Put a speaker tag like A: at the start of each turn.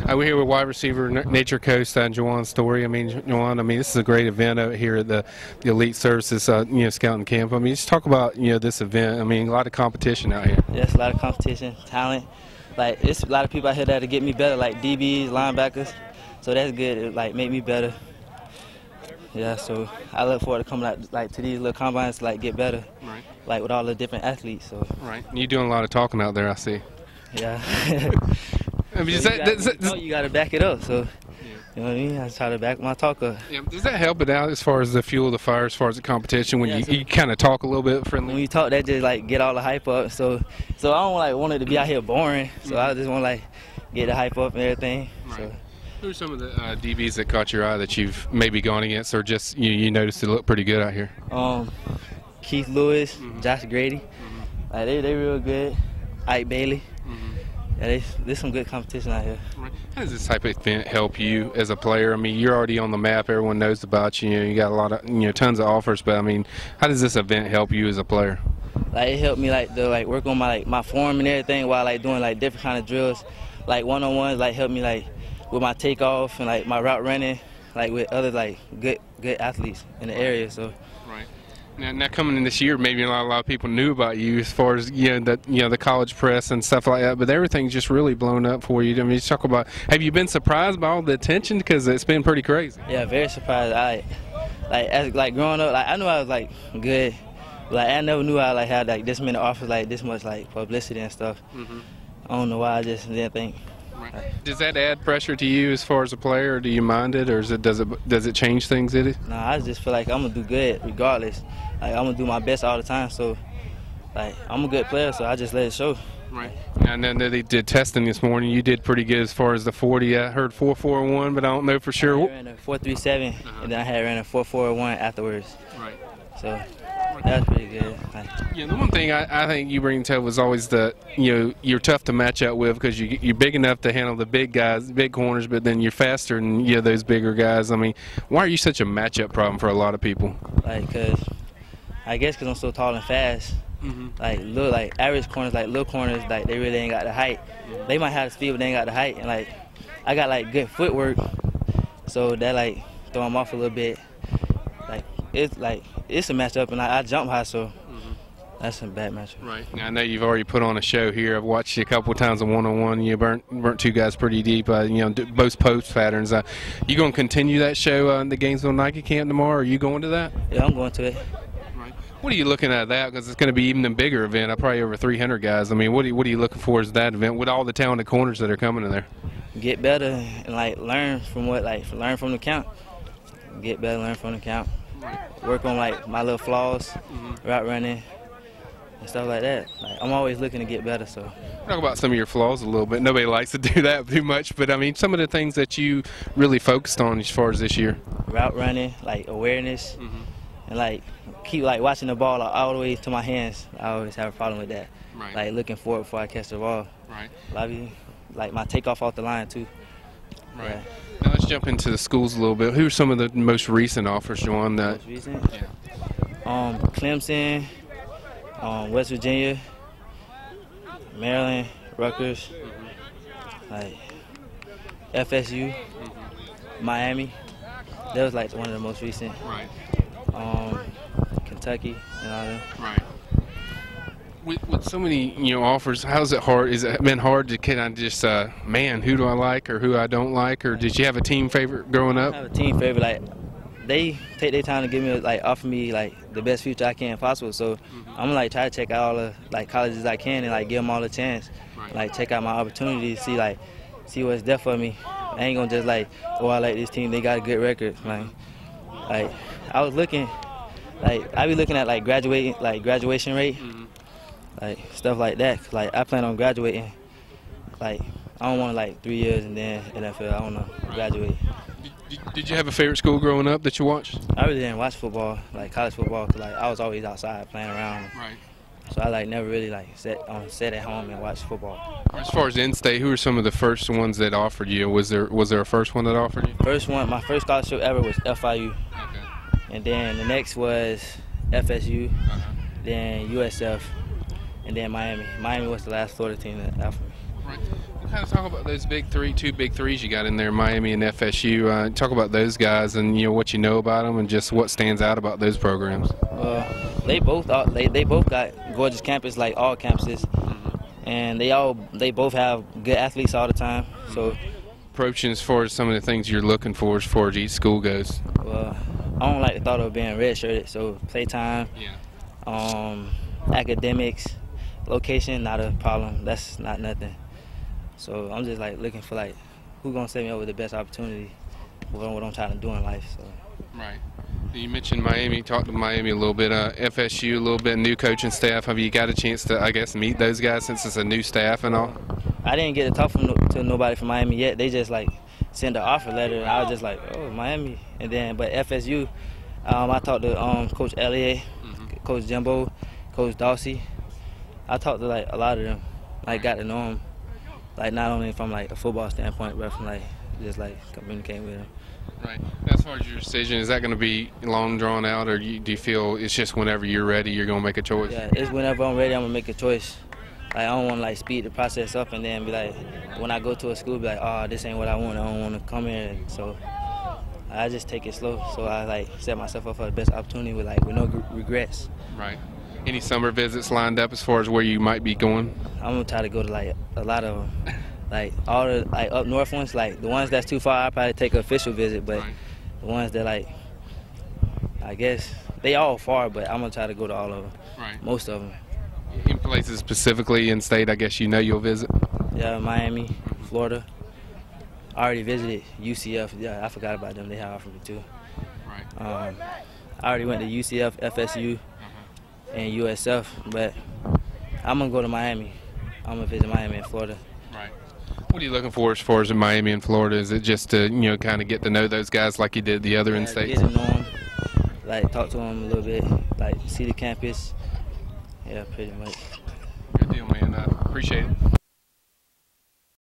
A: We're here with wide receiver, Nature Coast, JaJuan Story. I mean, JaJuan, this is a great event out here at the Elite Services, Scouting Camp. I mean, just talk about, this event. I mean, a lot of competition out here.
B: Yes, a lot of competition, talent. Like, it's a lot of people out here that to get me better, like DBs, linebackers. So that's good. It, make me better. Yeah, so I look forward to coming out, to these little combines to, get better. Right. With all the different athletes. So.
A: Right. You're doing a lot of talking out there, I see.
B: Yeah.
A: I mean,
B: you got to back it up. So, you know what I mean? I try to back my talk up.
A: Yeah, does that help it out as far as the fuel, the fire, as far as the competition when you kind of talk a little bit friendly?
B: When you talk, that just get all the hype up. So I don't want it to be out here boring. So I just want to get the hype up and everything.
A: Right.
B: So.
A: Who are some of the DBs that caught your eye that you've maybe gone against, or just you noticed it look pretty good out here?
B: Keith Lewis, Josh Grady, they real good. Ike Bailey. Yeah, there's some good competition out here.
A: How does this type of event help you as a player? I mean, you're already on the map. Everyone knows about you. You got a lot of, tons of offers. But I mean, how does this event help you as a player?
B: It helped me to work on my form and everything while doing different kind of drills, one-on-ones. Help me with my takeoff and my route running, with other good athletes in the area. So.
A: Right. Now coming in this year, maybe a lot of people knew about you as far as the college press and stuff like that, but everything's just really blown up for you. I mean, just talk about, have you been surprised by all the attention, because it's been pretty crazy?
B: Yeah, very surprised. As growing up, I knew I was good, but I never knew I had this many offers, this much publicity and stuff. I don't know why, I just didn't think.
A: Right. Does that add pressure to you as far as a player, or do you mind it, or does it change things? Did it?
B: No, I just feel I'm gonna do good regardless. I'm gonna do my best all the time. So, I'm a good player, so I just let it show.
A: Right. And then they did testing this morning. You did pretty good as far as the 40. I heard 4.41, but I don't know for sure.
B: I ran a 4.37, and then I had ran a 4.41 afterwards.
A: Right.
B: So. That's pretty good.
A: The one thing I think you bring to table is always that you're tough to match up with, because you're big enough to handle the big guys, big corners, but then you're faster than those bigger guys. I mean, why are you such a matchup problem for a lot of people?
B: Because I'm so tall and fast. Average corners, little corners, they really ain't got the height. They might have the speed, but they ain't got the height. And I got good footwork, so that throw them off a little bit. It's a matchup, and I jump high, so that's a bad matchup.
A: Right. Now, I know you've already put on a show here. I've watched you a couple of times in one-on-one. You burnt two guys pretty deep. Both post patterns. You going to continue that show in the Gainesville Nike camp tomorrow? Are you going to that?
B: Yeah, I'm going to it.
A: Right. What are you looking at that? Because it's going to be even a bigger event. Probably over 300 guys. I mean, what are you looking for as that event with all the talented corners that are coming in there?
B: Get better and learn from learn from the camp. Get better, learn from the camp. Work on my little flaws, route running, and stuff like that. I'm always looking to get better. So
A: talk about some of your flaws a little bit. Nobody likes to do that too much, but I mean, some of the things that you really focused on as far as this year.
B: Route running, awareness, and keep watching the ball all the way to my hands. I always have a problem with that.
A: Right.
B: Looking forward before I catch the ball.
A: Right.
B: My takeoff off the line too.
A: Right.
B: Yeah.
A: Now let's jump into the schools a little bit. Who are some of the most recent offers, JaJuan?
B: Most recent? Yeah. Clemson, West Virginia, Maryland, Rutgers, FSU, Miami. That was one of the most recent.
A: Right.
B: Kentucky and all that.
A: Right. With so many offers, how's it hard? Has it been hard to kind of just man, who do I like or who I don't like, or did you have a team favorite growing up?
B: I have a team favorite. They take their time to give me offer me the best future I can possible. So I'm gonna try to check out all the colleges I can and give them all a chance.
A: Right.
B: Check out my opportunities, see what's there for me. I ain't gonna just oh, I like this team, they got a good record. I was looking, I be looking at graduating, graduation rate. Stuff like that. I plan on graduating. I don't want 3 years and then NFL. I want to graduate.
A: Did you have a favorite school growing up that you watched?
B: I really didn't watch football, college football, because I was always outside playing around.
A: Right.
B: So I never really sat at home and watched football.
A: As far as in-state, who were some of the first ones that offered you? Was there a first one that offered you?
B: First one, my first scholarship ever was FIU.
A: Okay.
B: And then the next was FSU, then USF. And then Miami. Miami was the last Florida team that offered me.
A: Right. Kind of talk about those two big threes you got in there, Miami and FSU. Talk about those guys and what you know about them and just what stands out about those programs.
B: They both got gorgeous campus like all campuses, and they both have good athletes all the time. So,
A: approaching as far as some of the things you're looking for as far as each school goes.
B: I don't like the thought of being redshirted. So playtime, academics, location, not a problem. That's not nothing. So I'm just like looking for like who's gonna set me up with the best opportunity for what I'm trying to do in life. So.
A: Right. You mentioned Miami. Talked to Miami a little bit. FSU a little bit. New coaching staff. Have you got a chance to, I guess, meet those guys since it's a new staff and all?
B: I didn't get to talk to nobody from Miami yet. They just like sent an offer letter, and I was just like, oh, Miami. And then, but FSU, I talked to Coach Elliott, Coach Jimbo, Coach Dawsey. I talked to like a lot of them. Like got to know them. Like not only from like a football standpoint, but from like just like communicating with them.
A: Right. As far as your decision, is that going to be long drawn out, or do you feel it's just whenever you're ready, you're going to make a choice?
B: Yeah, it's whenever I'm ready, I'm going to make a choice. Like, I don't want to like speed the process up and then be like, when I go to a school, be like, oh, this ain't what I want. I don't want to come here. So I just take it slow. So I like set myself up for the best opportunity with no regrets.
A: Right. Any summer visits lined up as far as where you might be going?
B: I'm gonna try to go to like a lot of them. Like all the like up north ones, like the ones that's too far, I'll probably take an official visit. But the ones that like, I guess they all far, but I'm gonna try to go to all of them.
A: Right.
B: Most of them.
A: In places specifically in state, I guess you'll visit.
B: Yeah, Miami, Florida. I already visited UCF. Yeah, I forgot about them. They had offered me too.
A: Right.
B: I already went to UCF, FSU, and USF, but I'm gonna go to Miami. I'm gonna visit Miami and Florida.
A: Right. What are you looking for as far as in Miami and Florida? Is it just to kind of get to know those guys like you did the other in-state?
B: Get to know them, like talk to them a little bit, like see the campus. Yeah, pretty much.
A: Good deal, man. I appreciate it.